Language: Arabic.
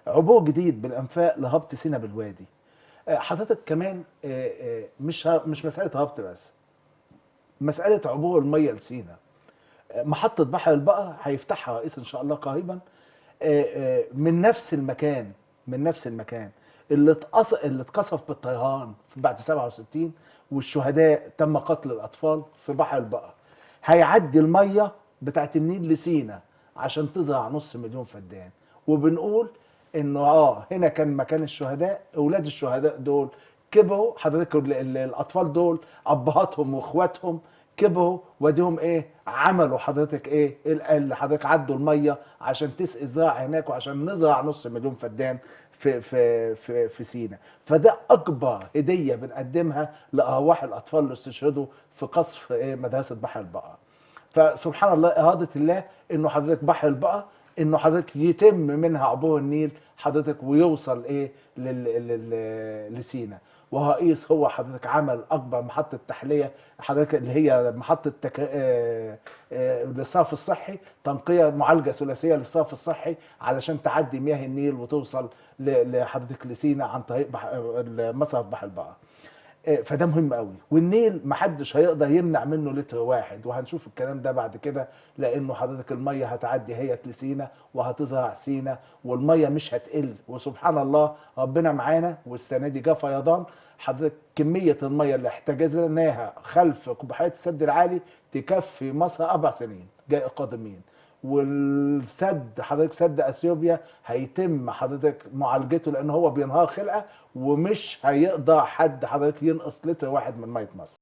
عبور جديد بالانفاق لهبط سينا بالوادي. حضرتك كمان مش مساله هبط بس، مساله عبور الميه لسينا. محطه بحر البقر هيفتحها رئيس ان شاء الله قريبا، من نفس المكان، من نفس المكان اللي اتقصف بالطيران بعد 67 والشهداء تم قتل الاطفال في بحر البقر. هيعدي الميه بتاعت النيل لسينا عشان تزرع نص مليون فدان. وبنقول انه هنا كان مكان الشهداء، اولاد الشهداء دول كبروا، حضرتك الاطفال دول ابهاتهم واخواتهم كبروا، واديهم ايه عملوا، حضرتك ايه اللي حضرتك عدوا الميه عشان تسقي زراعه هناك وعشان نزرع نص مليون فدان في سينا. فده اكبر هديه بنقدمها لارواح الاطفال اللي استشهدوا في قصف مدرسه بحر البقر. فسبحان الله اراده الله انه حضرتك بحر البقر، انه حضرتك يتم منها عبور النيل حضرتك ويوصل ايه لسينا. ورئيس هو حضرتك عمل اكبر محطه تحليه حضرتك اللي هي محطه للصرف الصحي، تنقيه معالجه ثلاثيه للصرف الصحي علشان تعدي مياه النيل وتوصل لحضرتك لسينا عن طريق مصرف بحر البقر. فده مهم قوي. والنيل محدش هيقدر يمنع منه لتر واحد، وهنشوف الكلام ده بعد كده، لانه حضرتك الميه هتعدي هي لسينا وهتزرع سينا والميه مش هتقل. وسبحان الله ربنا معانا، والسنه دي جه فيضان. حضرتك كميه الميه اللي احتجزناها خلف بحيره السد العالي تكفي مصر 4 سنين جاي قادمين. والسد حضرتك سد اثيوبيا هيتم حضرتك معالجته لان هو بينهار خلقه، ومش هيقدر حد حضرتك ينقص لتر واحد من ميه مصر.